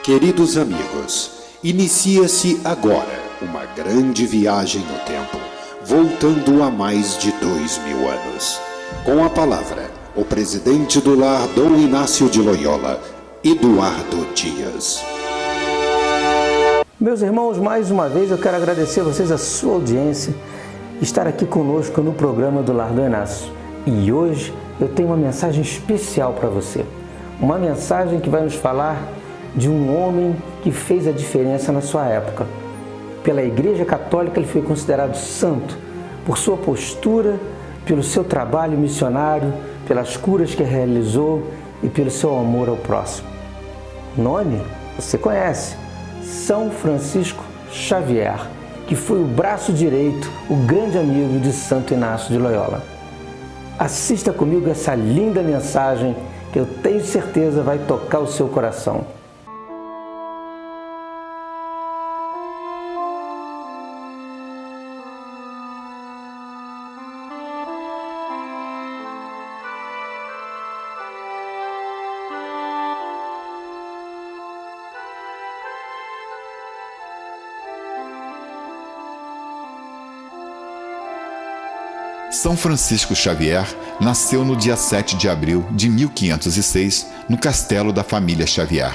Queridos amigos, inicia-se agora uma grande viagem no tempo, voltando a mais de 2000 anos. Com a palavra, o presidente do lar Dom Inácio de Loyola, Eduardo Dias. Meus irmãos, mais uma vez eu quero agradecer a vocês a sua audiência, estar aqui conosco no programa do Lar Dom Inácio. E hoje eu tenho uma mensagem especial para você. Uma mensagem que vai nos falar de um homem que fez a diferença na sua época. Pela Igreja Católica ele foi considerado santo por sua postura, pelo seu trabalho missionário, pelas curas que realizou e pelo seu amor ao próximo. O nome você conhece, São Francisco Xavier, que foi o braço direito, o grande amigo de Santo Inácio de Loyola. Assista comigo essa linda mensagem que eu tenho certeza vai tocar o seu coração. São Francisco Xavier nasceu no dia 7 de abril de 1506, no castelo da família Xavier.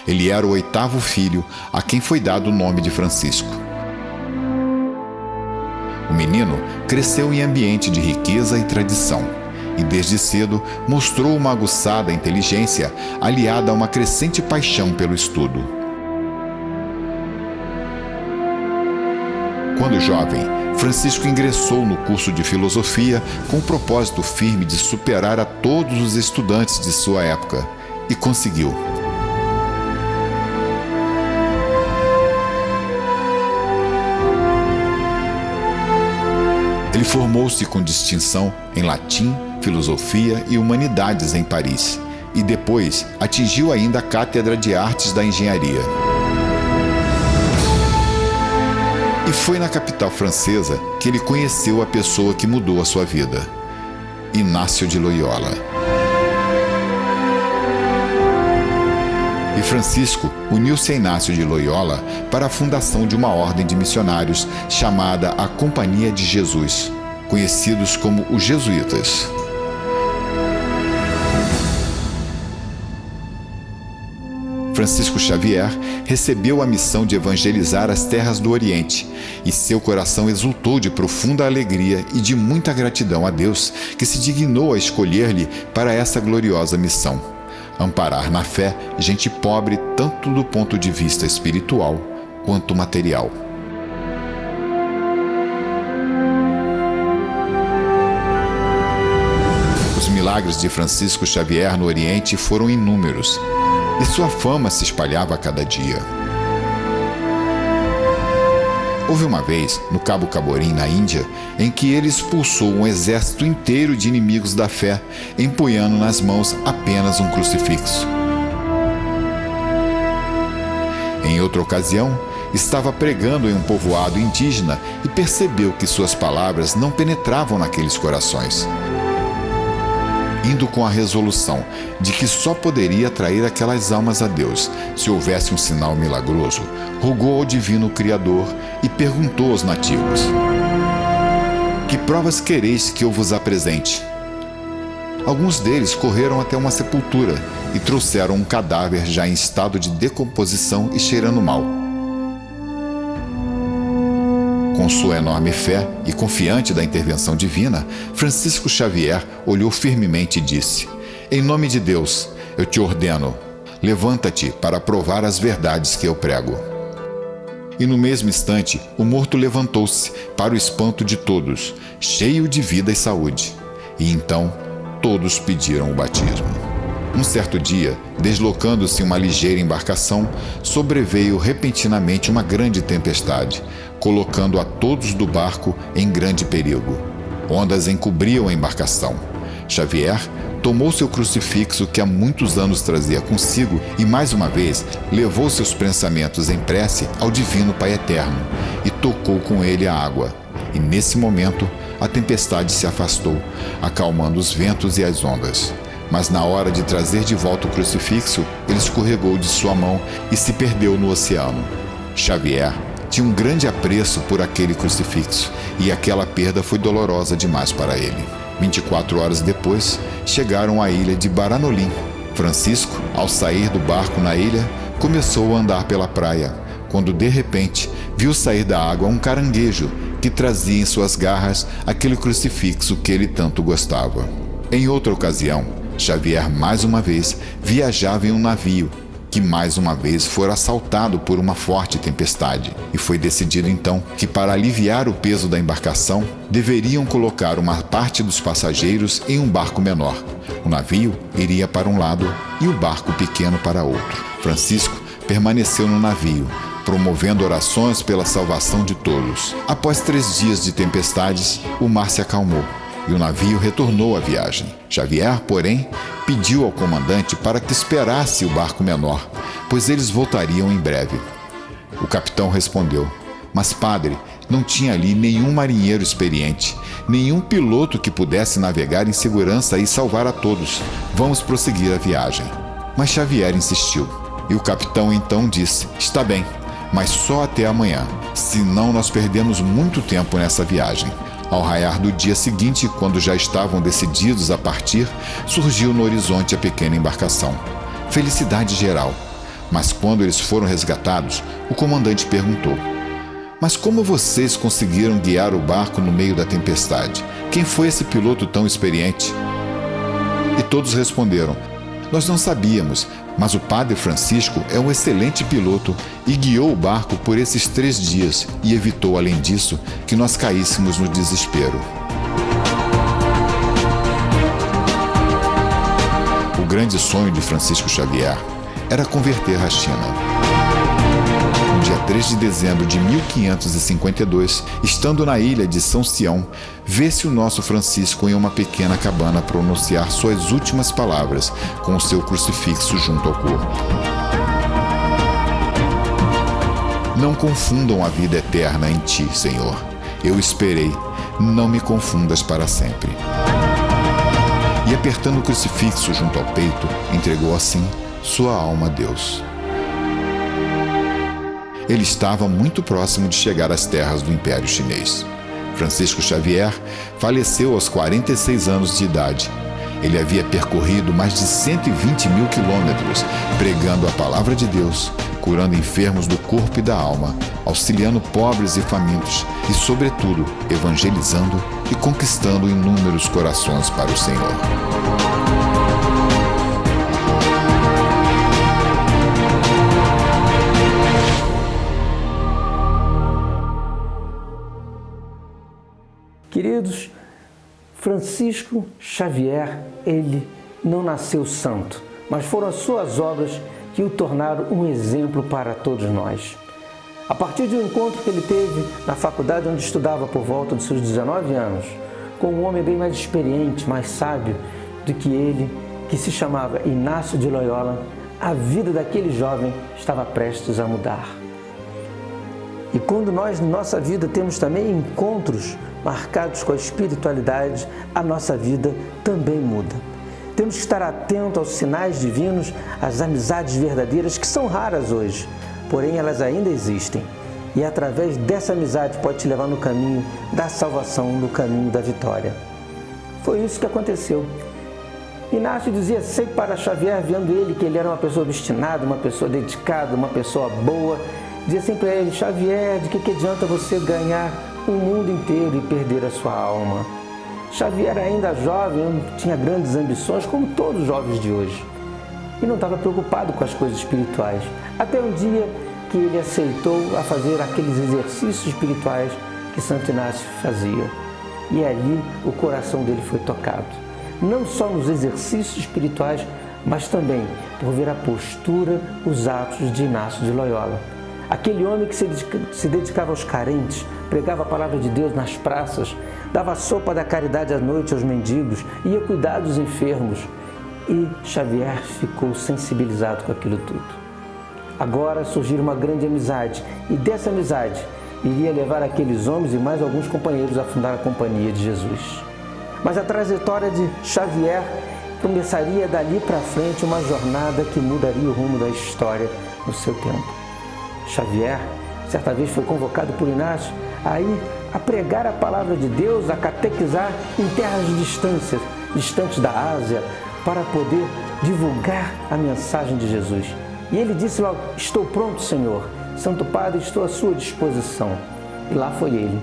Ele era o 8º filho a quem foi dado o nome de Francisco. O menino cresceu em ambiente de riqueza e tradição, e desde cedo mostrou uma aguçada inteligência aliada a uma crescente paixão pelo estudo. Quando jovem, Francisco ingressou no curso de filosofia com o propósito firme de superar a todos os estudantes de sua época, e conseguiu. Ele formou-se com distinção em latim, filosofia e humanidades em Paris, e depois atingiu ainda a cátedra de artes da engenharia. E foi na capital francesa que ele conheceu a pessoa que mudou a sua vida, Inácio de Loyola. E Francisco uniu-se a Inácio de Loyola para a fundação de uma ordem de missionários chamada a Companhia de Jesus, conhecidos como os Jesuítas. Francisco Xavier recebeu a missão de evangelizar as terras do Oriente, e seu coração exultou de profunda alegria e de muita gratidão a Deus, que se dignou a escolher-lhe para essa gloriosa missão: amparar na fé gente pobre tanto do ponto de vista espiritual quanto material. Os milagres de Francisco Xavier no Oriente foram inúmeros, e sua fama se espalhava a cada dia. Houve uma vez, no Cabo Caborim, na Índia, em que ele expulsou um exército inteiro de inimigos da fé, empunhando nas mãos apenas um crucifixo. Em outra ocasião, estava pregando em um povoado indígena e percebeu que suas palavras não penetravam naqueles corações. Indo com a resolução de que só poderia atrair aquelas almas a Deus se houvesse um sinal milagroso, rogou ao divino Criador e perguntou aos nativos: "Que provas quereis que eu vos apresente?" Alguns deles correram até uma sepultura e trouxeram um cadáver já em estado de decomposição e cheirando mal. Com sua enorme fé e confiante da intervenção divina, Francisco Xavier olhou firmemente e disse: "Em nome de Deus, eu te ordeno, levanta-te para provar as verdades que eu prego." E no mesmo instante, o morto levantou-se, para o espanto de todos, cheio de vida e saúde. E então, todos pediram o batismo. Um certo dia, deslocando-se uma ligeira embarcação, sobreveio repentinamente uma grande tempestade, colocando a todos do barco em grande perigo. Ondas encobriam a embarcação. Xavier tomou seu crucifixo que há muitos anos trazia consigo e, mais uma vez, levou seus pensamentos em prece ao Divino Pai Eterno e tocou com ele a água. E, nesse momento, a tempestade se afastou, acalmando os ventos e as ondas. Mas na hora de trazer de volta o crucifixo, ele escorregou de sua mão e se perdeu no oceano. Xavier tinha um grande apreço por aquele crucifixo e aquela perda foi dolorosa demais para ele. 24 horas depois, chegaram à ilha de Baranolim. Francisco, ao sair do barco na ilha, começou a andar pela praia, quando de repente viu sair da água um caranguejo que trazia em suas garras aquele crucifixo que ele tanto gostava. Em outra ocasião, Xavier mais uma vez viajava em um navio, que mais uma vez fora assaltado por uma forte tempestade, e foi decidido então que, para aliviar o peso da embarcação, deveriam colocar uma parte dos passageiros em um barco menor. O navio iria para um lado e o barco pequeno para outro. Francisco permaneceu no navio, promovendo orações pela salvação de todos. Após 3 dias de tempestades, o mar se acalmou e o navio retornou à viagem. Xavier, porém, pediu ao comandante para que esperasse o barco menor, pois eles voltariam em breve. O capitão respondeu: "Mas, padre, não tinha ali nenhum marinheiro experiente, nenhum piloto que pudesse navegar em segurança e salvar a todos. Vamos prosseguir a viagem." Mas Xavier insistiu, e o capitão então disse: "Está bem, mas só até amanhã, senão nós perdemos muito tempo nessa viagem." Ao raiar do dia seguinte, quando já estavam decididos a partir, surgiu no horizonte a pequena embarcação. Felicidade geral. Mas quando eles foram resgatados, o comandante perguntou: "Mas como vocês conseguiram guiar o barco no meio da tempestade? Quem foi esse piloto tão experiente?" E todos responderam: "Nós não sabíamos, mas o padre Francisco é um excelente piloto e guiou o barco por esses 3 dias e evitou, além disso, que nós caíssemos no desespero." O grande sonho de Francisco Xavier era converter a China. No dia 3 de dezembro de 1552, estando na ilha de São Sião, vê-se o nosso Francisco em uma pequena cabana pronunciar suas últimas palavras com o seu crucifixo junto ao corpo. "Não confundam a vida eterna em ti, Senhor. Eu esperei, não me confundas para sempre." E apertando o crucifixo junto ao peito, entregou assim sua alma a Deus. Ele estava muito próximo de chegar às terras do Império Chinês. Francisco Xavier faleceu aos 46 anos de idade. Ele havia percorrido mais de 120 mil quilômetros, pregando a palavra de Deus, curando enfermos do corpo e da alma, auxiliando pobres e famintos e, sobretudo, evangelizando e conquistando inúmeros corações para o Senhor. Queridos, Francisco Xavier, ele não nasceu santo, mas foram as suas obras que o tornaram um exemplo para todos nós. A partir de um encontro que ele teve na faculdade onde estudava por volta de seus 19 anos, com um homem bem mais experiente, mais sábio do que ele, que se chamava Inácio de Loyola, a vida daquele jovem estava prestes a mudar. E quando nós, na nossa vida, temos também encontros marcados com a espiritualidade, a nossa vida também muda. Temos que estar atentos aos sinais divinos, às amizades verdadeiras, que são raras hoje, porém elas ainda existem. E através dessa amizade pode te levar no caminho da salvação, no caminho da vitória. Foi isso que aconteceu. Inácio dizia sempre para Xavier, vendo ele que ele era uma pessoa obstinada, uma pessoa dedicada, uma pessoa boa, dizia sempre a ele: "Xavier, de que adianta você ganhar o mundo inteiro e perder a sua alma?" Xavier, ainda jovem, tinha grandes ambições, como todos os jovens de hoje, e não estava preocupado com as coisas espirituais, até um dia que ele aceitou a fazer aqueles exercícios espirituais que Santo Inácio fazia, e ali o coração dele foi tocado, não só nos exercícios espirituais, mas também por ver a postura, os atos de Inácio de Loyola. Aquele homem que se dedicava aos carentes, pregava a palavra de Deus nas praças, dava sopa da caridade à noite aos mendigos, ia cuidar dos enfermos. E Xavier ficou sensibilizado com aquilo tudo. Agora surgiu uma grande amizade, e dessa amizade iria levar aqueles homens e mais alguns companheiros a fundar a Companhia de Jesus. Mas a trajetória de Xavier começaria dali para frente uma jornada que mudaria o rumo da história no seu tempo. Xavier, certa vez, foi convocado por Inácio a pregar a palavra de Deus, a catequizar em terras distantes da Ásia, para poder divulgar a mensagem de Jesus. E ele disse logo: estou pronto, Senhor. Santo Padre, estou à sua disposição. E lá foi ele.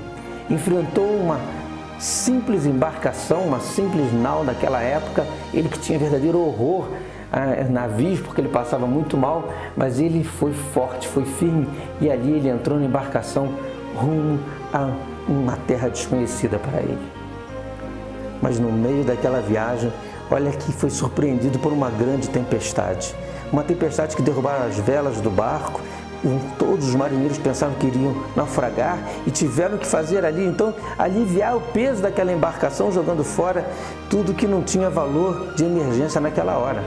Enfrentou uma simples embarcação, uma simples nau naquela época, ele que tinha verdadeiro horror a navios, porque ele passava muito mal, mas ele foi forte, foi firme, e ali ele entrou na embarcação rumo a uma terra desconhecida para ele. Mas no meio daquela viagem, olha que foi surpreendido por uma grande tempestade. Uma tempestade que derrubaram as velas do barco. Todos os marinheiros pensavam que iriam naufragar e tiveram que fazer ali, então, aliviar o peso daquela embarcação, jogando fora tudo que não tinha valor de emergência naquela hora.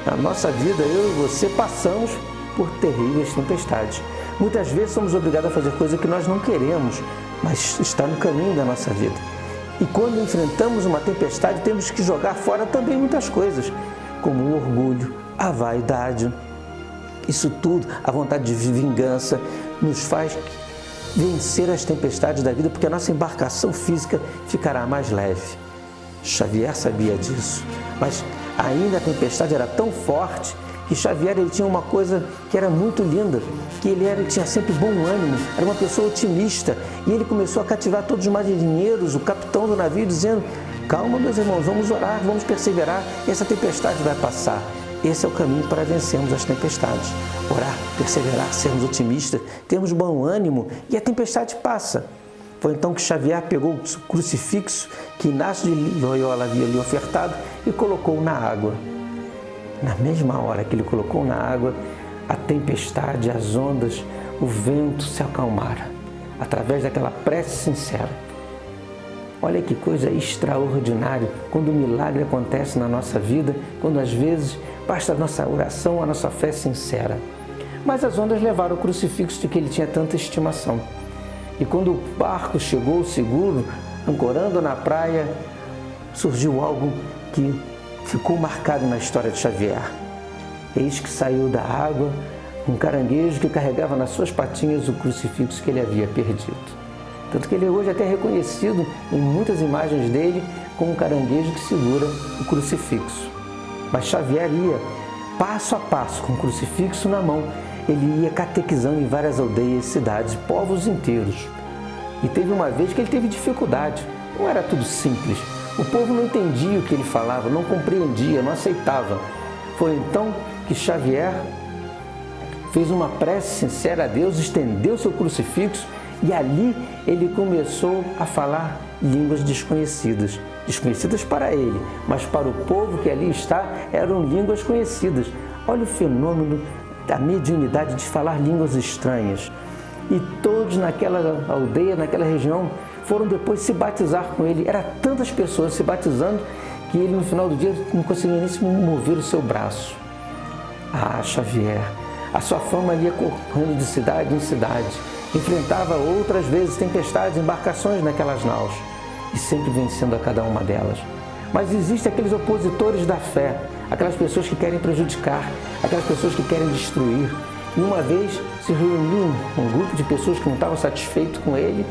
Na nossa vida, eu e você passamos por terríveis tempestades. Muitas vezes somos obrigados a fazer coisas que nós não queremos, mas está no caminho da nossa vida. E quando enfrentamos uma tempestade, temos que jogar fora também muitas coisas, como o orgulho, a vaidade. Isso tudo, a vontade de vingança, nos faz vencer as tempestades da vida, porque a nossa embarcação física ficará mais leve. Xavier sabia disso, mas ainda a tempestade era tão forte que Xavier ele tinha uma coisa que era muito linda, que ele tinha sempre bom ânimo, era uma pessoa otimista, e ele começou a cativar todos os marinheiros, o capitão do navio, dizendo: calma, meus irmãos, vamos orar, vamos perseverar, e essa tempestade vai passar. Esse é o caminho para vencermos as tempestades. Orar, perseverar, sermos otimistas, termos bom ânimo e a tempestade passa. Foi então que Xavier pegou o crucifixo que Inácio de Loyola havia lhe ofertado e colocou na água. Na mesma hora que ele colocou na água, a tempestade, as ondas, o vento se acalmaram, através daquela prece sincera. Olha que coisa extraordinária quando o milagre acontece na nossa vida, quando às vezes basta a nossa oração, a nossa fé sincera. Mas as ondas levaram o crucifixo de que ele tinha tanta estimação. E quando o barco chegou seguro, ancorando na praia, surgiu algo que ficou marcado na história de Xavier. Eis que saiu da água um caranguejo que carregava nas suas patinhas o crucifixo que ele havia perdido. Tanto que ele é hoje até reconhecido em muitas imagens dele como um caranguejo que segura o crucifixo. Mas Xavier ia passo a passo com o crucifixo na mão. Ele ia catequizando em várias aldeias, cidades, povos inteiros. E teve uma vez que ele teve dificuldade. Não era tudo simples. O povo não entendia o que ele falava, não compreendia, não aceitava. Foi então que Xavier fez uma prece sincera a Deus, estendeu seu crucifixo e ali ele começou a falar línguas desconhecidas. Desconhecidas para ele, mas para o povo que ali está eram línguas conhecidas. Olha o fenômeno da mediunidade de falar línguas estranhas. E todos naquela aldeia, naquela região, foram depois se batizar com ele. Eram tantas pessoas se batizando que ele no final do dia não conseguia nem se mover o seu braço. Ah, Xavier, a sua fama ia correndo de cidade em cidade. Enfrentava outras vezes tempestades, embarcações naquelas naus e sempre vencendo a cada uma delas. Mas existem aqueles opositores da fé, aquelas pessoas que querem prejudicar, aquelas pessoas que querem destruir. E uma vez se reuniu um grupo de pessoas que não estavam satisfeitos com ele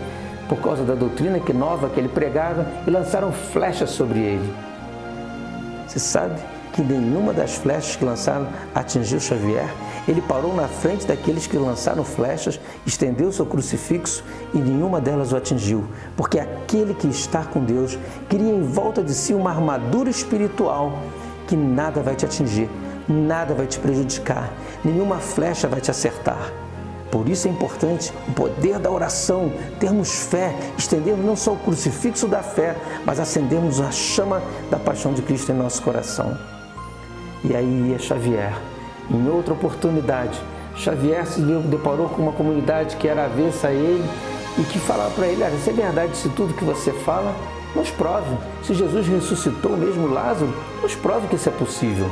por causa da doutrina nova que ele pregava e lançaram flechas sobre ele. Você sabe que nenhuma das flechas que lançaram atingiu Xavier? Ele parou na frente daqueles que lançaram flechas, estendeu seu crucifixo e nenhuma delas o atingiu, porque aquele que está com Deus cria em volta de si uma armadura espiritual que nada vai te atingir, nada vai te prejudicar, nenhuma flecha vai te acertar. Por isso é importante o poder da oração, termos fé, estendermos não só o crucifixo da fé, mas acendermos a chama da paixão de Cristo em nosso coração. E aí ia Xavier. Em outra oportunidade, Xavier se deparou com uma comunidade que era avessa a ele e que falava para ele: se é verdade isso tudo que você fala, nos prove. Se Jesus ressuscitou mesmo Lázaro, nos prove que isso é possível.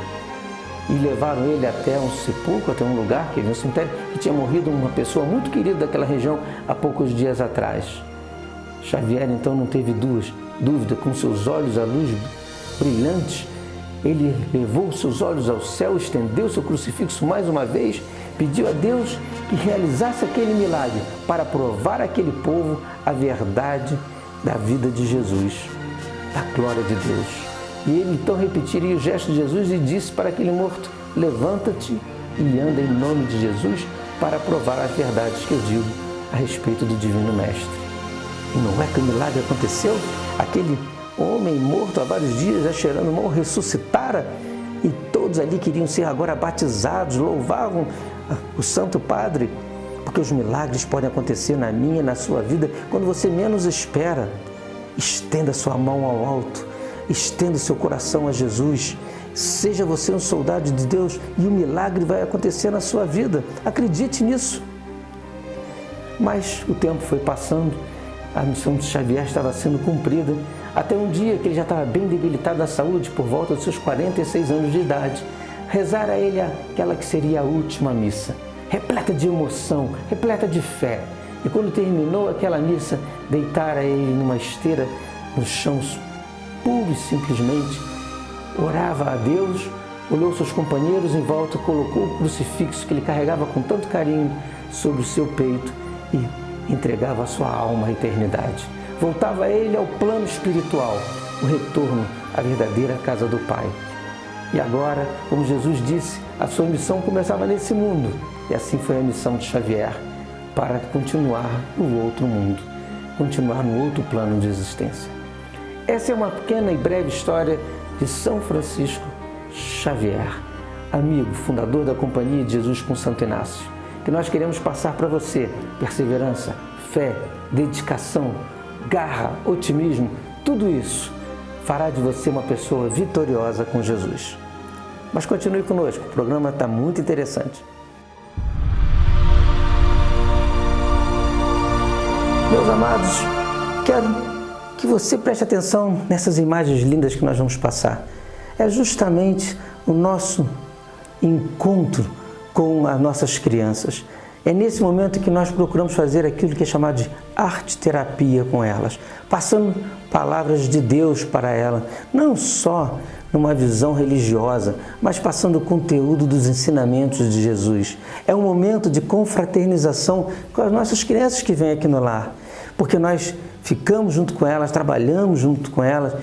E levaram ele até um sepulcro, até um lugar, que havia um cemitério, que tinha morrido uma pessoa muito querida daquela região há poucos dias atrás. Xavier então não teve dúvida, com seus olhos à luz brilhantes, ele levou seus olhos ao céu, estendeu seu crucifixo mais uma vez, pediu a Deus que realizasse aquele milagre para provar àquele povo a verdade da vida de Jesus, da glória de Deus. E ele então repetiria o gesto de Jesus e disse para aquele morto: levanta-te e anda em nome de Jesus para provar as verdades que eu digo a respeito do Divino Mestre. E não é que o milagre aconteceu? Aquele homem morto há vários dias, já cheirando mal, ressuscitara, e todos ali queriam ser agora batizados, louvavam o Santo Padre, porque os milagres podem acontecer na minha e na sua vida quando você menos espera. Estenda sua mão ao alto, estenda seu coração a Jesus, seja você um soldado de Deus e o milagre vai acontecer na sua vida, acredite nisso. Mas o tempo foi passando, a missão de Xavier estava sendo cumprida, até um dia que ele já estava bem debilitado da saúde, por volta dos seus 46 anos de idade. Rezara a ele aquela que seria a última missa, repleta de emoção, repleta de fé. E quando terminou aquela missa, deitara ele numa esteira no chão, puro e simplesmente, orava a Deus, olhou seus companheiros em volta, colocou o crucifixo que ele carregava com tanto carinho sobre o seu peito e entregava a sua alma à eternidade. Voltava ele ao plano espiritual, o retorno à verdadeira casa do Pai. E agora, como Jesus disse, a sua missão começava nesse mundo. E assim foi a missão de Xavier, para continuar no outro mundo, continuar no outro plano de existência. Essa é uma pequena e breve história de São Francisco Xavier, amigo, fundador da Companhia de Jesus com Santo Inácio, que nós queremos passar para você: perseverança, fé, dedicação, garra, otimismo, tudo isso fará de você uma pessoa vitoriosa com Jesus. Mas continue conosco, o programa está muito interessante. Meus amados, quero que você preste atenção nessas imagens lindas que nós vamos passar. É justamente o nosso encontro com as nossas crianças. É nesse momento que nós procuramos fazer aquilo que é chamado de arte-terapia com elas, passando palavras de Deus para elas, não só numa visão religiosa, mas passando o conteúdo dos ensinamentos de Jesus. É um momento de confraternização com as nossas crianças que vêm aqui no lar, porque nós ficamos junto com elas, trabalhamos junto com elas,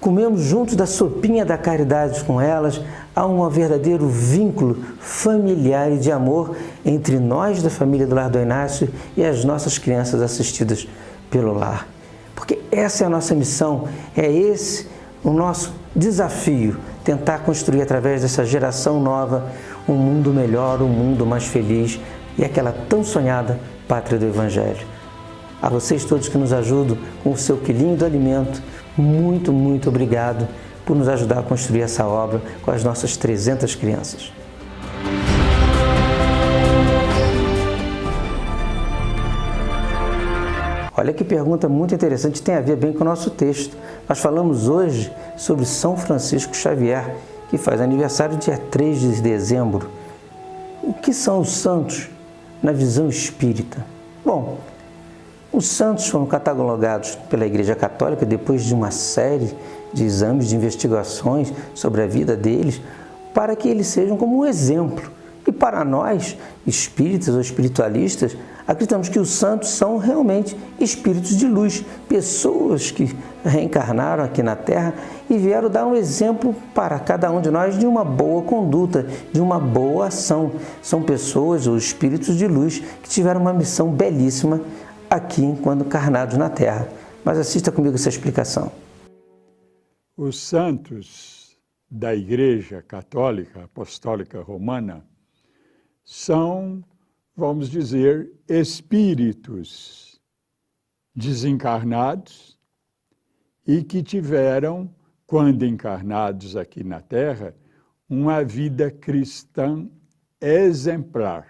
comemos juntos da sopinha da caridade com elas. Há um verdadeiro vínculo familiar e de amor entre nós da família do Lar do Inácio e as nossas crianças assistidas pelo lar. Porque essa é a nossa missão, é esse o nosso desafio, tentar construir através dessa geração nova um mundo melhor, um mundo mais feliz e aquela tão sonhada pátria do Evangelho. A vocês todos que nos ajudam com o seu quilinho do alimento, muito, muito obrigado por nos ajudar a construir essa obra com as nossas 300 crianças. Olha que pergunta muito interessante, tem a ver bem com o nosso texto. Nós falamos hoje sobre São Francisco Xavier, que faz aniversário dia 3 de dezembro. O que são os santos na visão espírita? Bom, os santos foram catalogados pela Igreja Católica depois de uma série de exames, de investigações sobre a vida deles, para que eles sejam como um exemplo. E para nós, espíritas ou espiritualistas, acreditamos que os santos são realmente espíritos de luz, pessoas que reencarnaram aqui na Terra e vieram dar um exemplo para cada um de nós de uma boa conduta, de uma boa ação. São pessoas ou espíritos de luz que tiveram uma missão belíssima aqui enquanto encarnados na Terra. Mas assista comigo essa explicação. Os santos da Igreja Católica Apostólica Romana são, vamos dizer, espíritos desencarnados e que tiveram, quando encarnados aqui na Terra, uma vida cristã exemplar.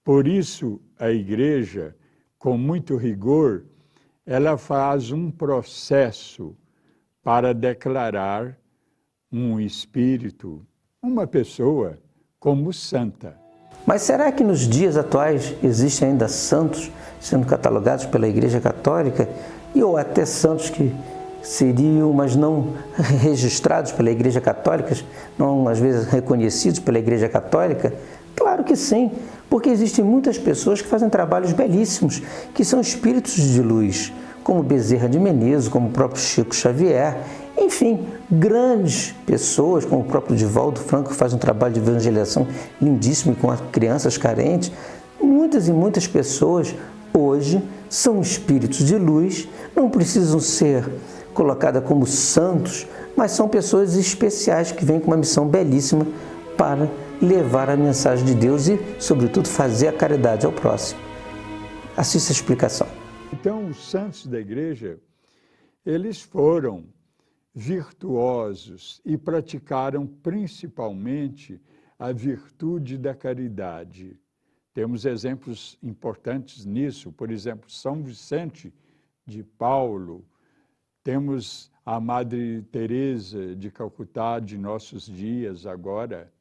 Por isso, a Igreja, com muito rigor, ela faz um processo para declarar um espírito, uma pessoa, como santa. Mas será que nos dias atuais existem ainda santos sendo catalogados pela Igreja Católica ou até santos que seriam, mas não registrados pela Igreja Católica, não às vezes reconhecidos pela Igreja Católica? Claro que sim, porque existem muitas pessoas que fazem trabalhos belíssimos, que são espíritos de luz, como Bezerra de Menezes, como o próprio Chico Xavier, enfim, grandes pessoas, como o próprio Divaldo Franco, que faz um trabalho de evangelização lindíssimo com as crianças carentes. Muitas e muitas pessoas hoje são espíritos de luz, não precisam ser colocadas como santos, mas são pessoas especiais que vêm com uma missão belíssima para levar a mensagem de Deus e, sobretudo, fazer a caridade ao próximo. Assista a explicação. Então, os santos da igreja, eles foram virtuosos e praticaram principalmente a virtude da caridade. Temos exemplos importantes nisso, por exemplo, São Vicente de Paulo, temos a Madre Teresa de Calcutá de nossos dias agora,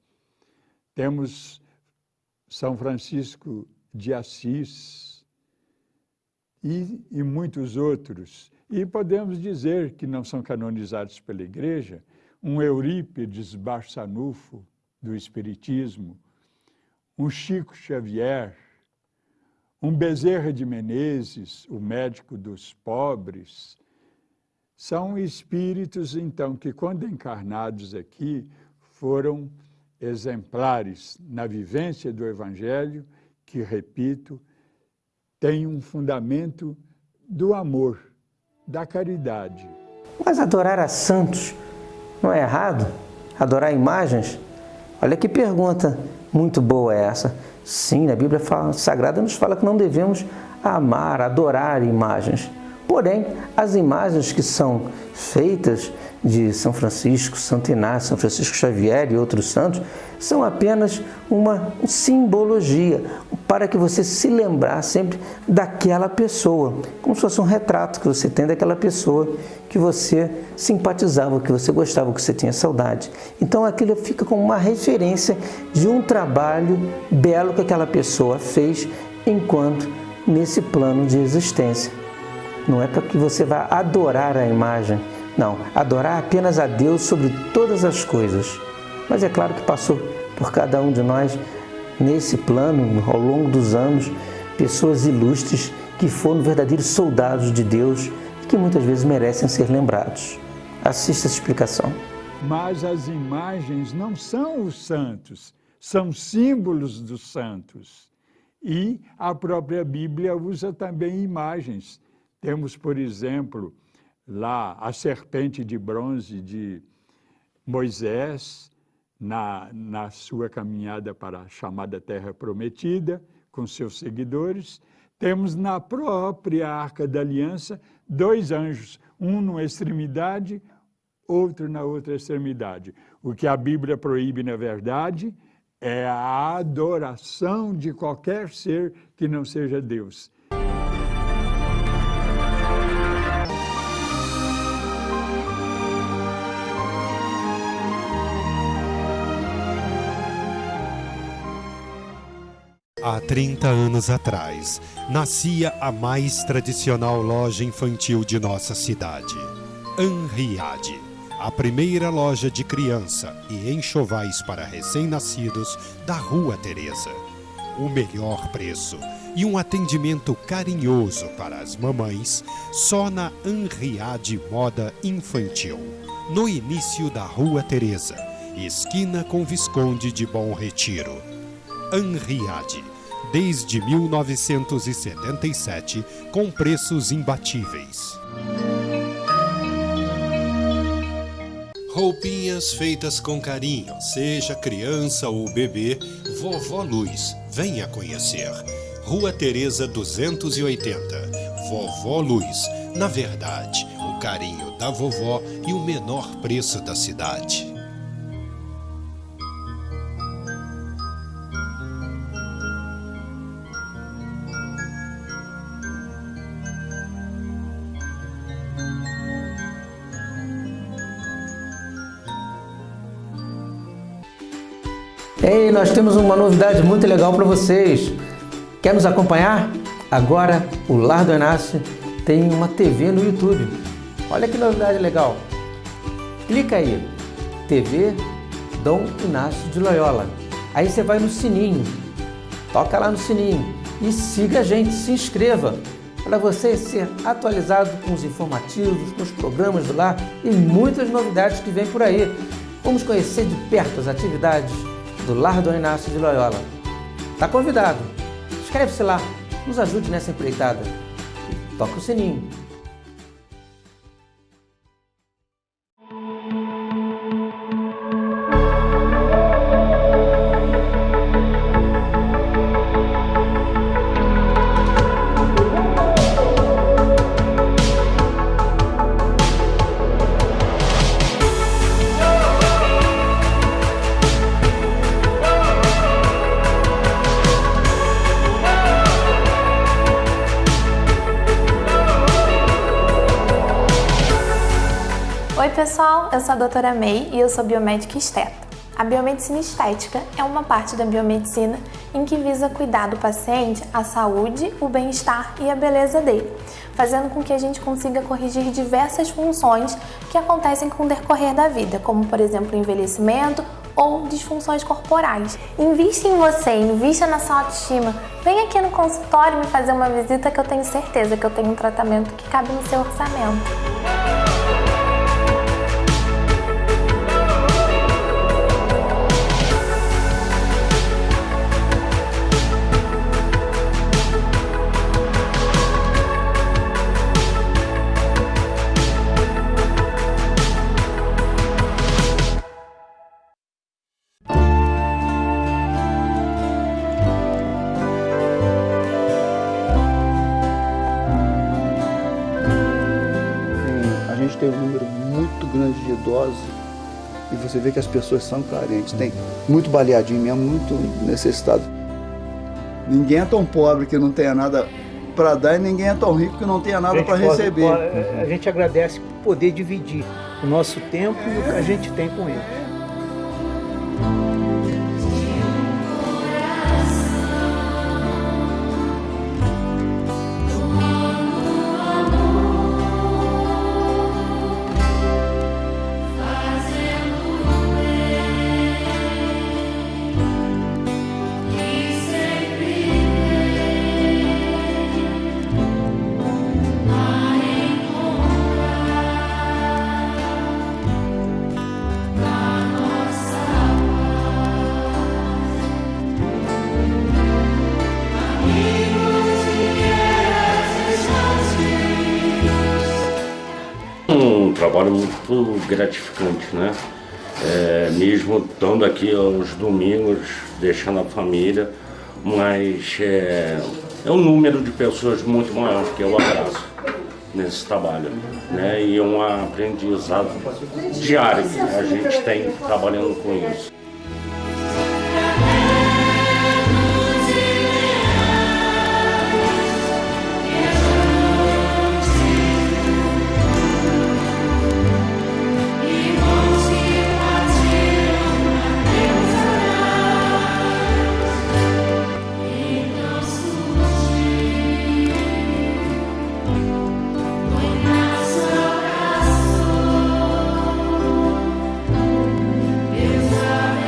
temos São Francisco de Assis e muitos outros. E podemos dizer que não são canonizados pela Igreja, um Eurípides Barçanufo, do Espiritismo, um Chico Xavier, um Bezerra de Menezes, o médico dos pobres. São espíritos, então, que quando encarnados aqui, foram exemplares na vivência do Evangelho, que, repito, tem um fundamento do amor, da caridade. Mas adorar a santos não é errado? Adorar imagens? Olha que pergunta muito boa essa. Sim, a Bíblia Sagrada nos fala que não devemos amar, adorar imagens. Porém, as imagens que são feitas de São Francisco, Santo Inácio, São Francisco Xavier e outros santos, são apenas uma simbologia para que você se lembrar sempre daquela pessoa, como se fosse um retrato que você tem daquela pessoa que você simpatizava, que você gostava, que você tinha saudade. Então aquilo fica como uma referência de um trabalho belo que aquela pessoa fez enquanto nesse plano de existência. Não é para que você vá adorar a imagem, não, adorar apenas a Deus sobre todas as coisas. Mas é claro que passou por cada um de nós, nesse plano, ao longo dos anos, pessoas ilustres que foram verdadeiros soldados de Deus e que muitas vezes merecem ser lembrados. Assista essa explicação. Mas as imagens não são os santos, são símbolos dos santos. E a própria Bíblia usa também imagens. Temos, por exemplo, lá a serpente de bronze de Moisés, na sua caminhada para a chamada Terra Prometida, com seus seguidores. Temos na própria Arca da Aliança 2 anjos, um numa extremidade, outro na outra extremidade. O que a Bíblia proíbe, na verdade, é a adoração de qualquer ser que não seja Deus. Há 30 anos atrás, nascia a mais tradicional loja infantil de nossa cidade, Anriade, a primeira loja de criança e enxovais para recém-nascidos da Rua Teresa. O melhor preço e um atendimento carinhoso para as mamães só na Anriade Moda Infantil, no início da Rua Teresa, esquina com Visconde de Bom Retiro. Anriade, desde 1977, com preços imbatíveis. Roupinhas feitas com carinho, seja criança ou bebê, Vovó Luz, venha conhecer. Rua Teresa 280, Vovó Luz, na verdade, o carinho da vovó e o menor preço da cidade. Ei, nós temos uma novidade muito legal para vocês. Quer nos acompanhar? Agora o Lar do Inácio tem uma TV no YouTube. Olha que novidade legal. Clica aí, TV Dom Inácio de Loyola. Aí você vai no sininho, toca lá no sininho e siga a gente, se inscreva para você ser atualizado com os informativos, com os programas do lar e muitas novidades que vem por aí. Vamos conhecer de perto as atividades do Lar Dom Inácio de Loyola. Tá convidado. Inscreve-se lá, nos ajude nessa empreitada e toca o sininho. Oi pessoal, eu sou a doutora May e eu sou biomédica esteta. A biomedicina estética é uma parte da biomedicina em que visa cuidar do paciente, a saúde, o bem-estar e a beleza dele, fazendo com que a gente consiga corrigir diversas funções que acontecem com o decorrer da vida, como por exemplo o envelhecimento ou disfunções corporais. Invista em você, invista na sua autoestima. Vem aqui no consultório me fazer uma visita que eu tenho certeza que eu tenho um tratamento que cabe no seu orçamento. A gente tem um número muito grande de idosos e você vê que as pessoas são carentes, tem muito baleadinho mesmo, muito necessitado. Ninguém é tão pobre que não tenha nada para dar e ninguém é tão rico que não tenha nada para receber. A gente agradece por poder dividir o nosso tempo e o que a gente tem com ele. Um trabalho muito gratificante, né? Mesmo estando aqui aos domingos, deixando a família, mas é um número de pessoas muito maior que eu abraço nesse trabalho, né? E é um aprendizado diário que a gente tem trabalhando com isso. Deus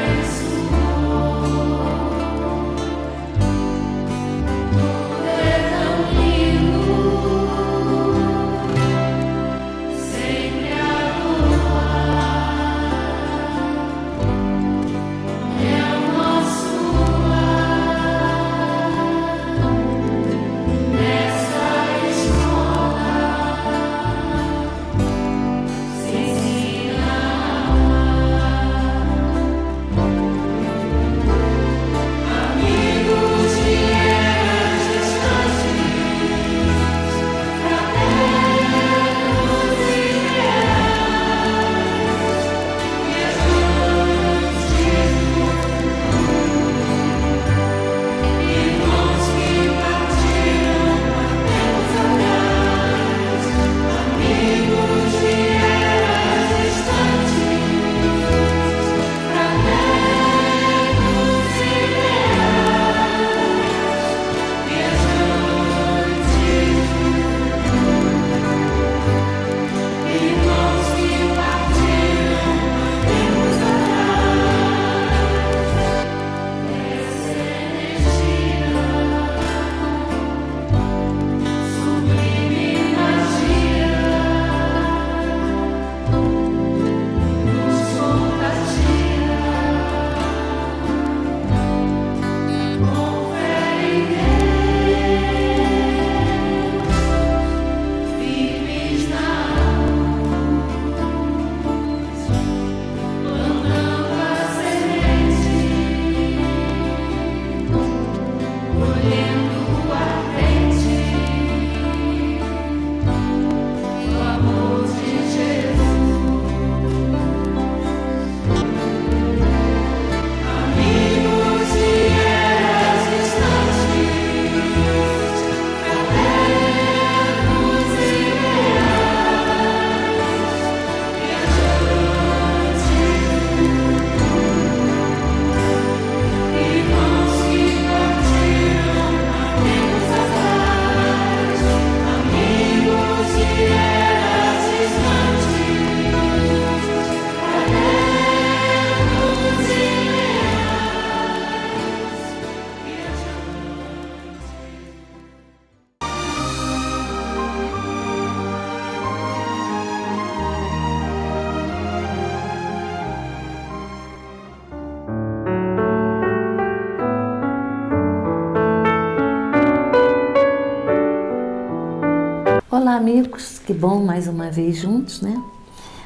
amigos, que bom mais uma vez juntos, né?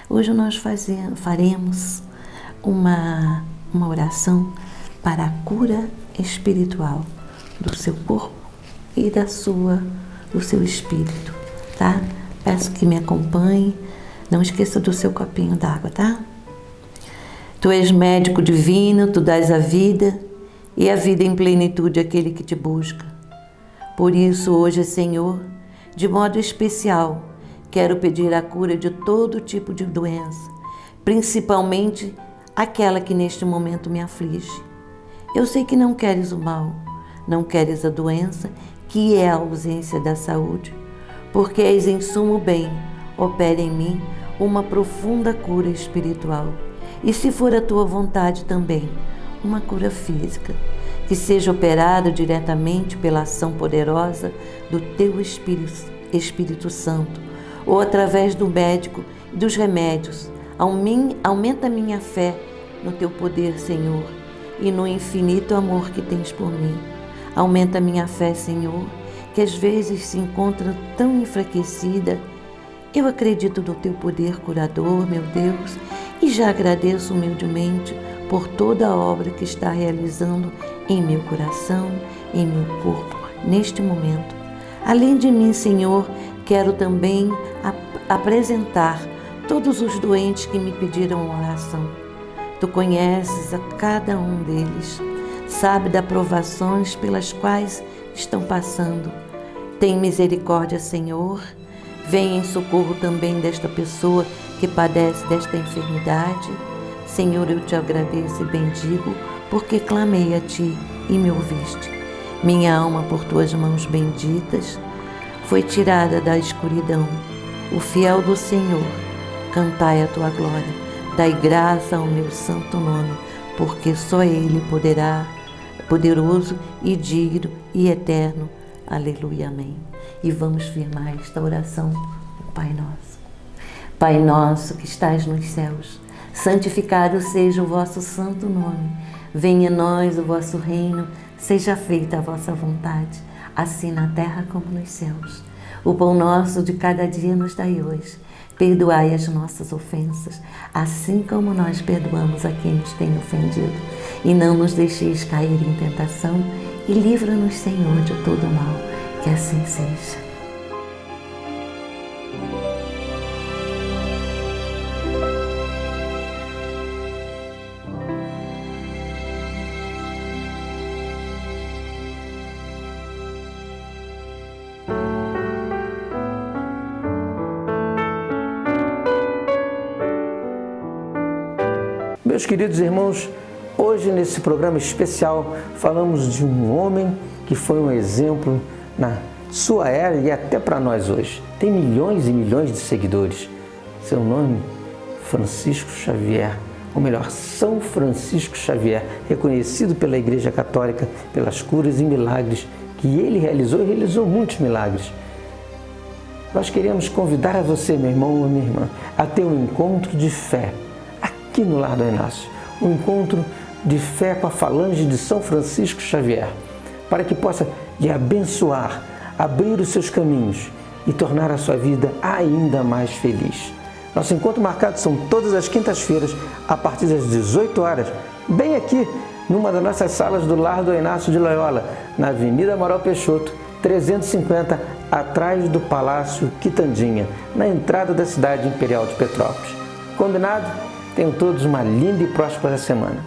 Hoje nós faremos uma oração para a cura espiritual do seu corpo e do seu espírito, tá? Peço que me acompanhe, não esqueça do seu copinho d'água, tá? Tu és médico divino, tu dás a vida e a vida em plenitude àquele que te busca. Por isso, hoje, Senhor, de modo especial, quero pedir a cura de todo tipo de doença, principalmente aquela que neste momento me aflige. Eu sei que não queres o mal, não queres a doença, que é a ausência da saúde, porque és em sumo bem, opera em mim uma profunda cura espiritual. E se for a tua vontade também, uma cura física, que seja operada diretamente pela ação poderosa do teu Espírito Santo, ou através do médico e dos remédios. Aumenta a minha fé no teu poder, Senhor, e no infinito amor que tens por mim. Aumenta a minha fé, Senhor, que às vezes se encontra tão enfraquecida. Eu acredito no teu poder curador, meu Deus, e já agradeço humildemente por toda a obra que está realizando em meu coração, em meu corpo, neste momento. Além de mim, Senhor, quero também apresentar todos os doentes que me pediram oração. Tu conheces a cada um deles, sabe das provações pelas quais estão passando. Tem misericórdia, Senhor. Venha em socorro também desta pessoa que padece desta enfermidade. Senhor, eu te agradeço e bendigo, porque clamei a ti e me ouviste. Minha alma, por tuas mãos benditas, foi tirada da escuridão. O fiel do Senhor, cantai a tua glória. Dai graça ao meu santo nome, porque só Ele poderá, poderoso e digno e eterno. Aleluia, amém. E vamos firmar esta oração, o Pai Nosso. Pai nosso que estás nos céus, santificado seja o vosso santo nome. Venha a nós o vosso reino, seja feita a vossa vontade, assim na terra como nos céus. O pão nosso de cada dia nos dai hoje. Perdoai as nossas ofensas, assim como nós perdoamos a quem nos tem ofendido. E não nos deixeis cair em tentação, e livra-nos, Senhor, de todo mal, que assim seja. Meus queridos irmãos, hoje nesse programa especial falamos de um homem que foi um exemplo na sua era e até para nós hoje. Tem milhões e milhões de seguidores. Seu nome, Francisco Xavier, ou melhor, São Francisco Xavier, reconhecido pela Igreja Católica pelas curas e milagres que ele realizou e realizou muitos milagres. Nós queremos convidar a você, meu irmão ou minha irmã, a ter um encontro de fé aqui no Lar do Inácio, um encontro de fé com a falange de São Francisco Xavier, para que possa lhe abençoar, abrir os seus caminhos e tornar a sua vida ainda mais feliz. Nosso encontro marcado são todas as quintas-feiras, a partir das 18 horas, bem aqui, numa das nossas salas do Lar do Inácio de Loyola, na Avenida Amaral Peixoto, 350, atrás do Palácio Quitandinha, na entrada da cidade imperial de Petrópolis. Combinado? Tenham todos uma linda e próspera semana.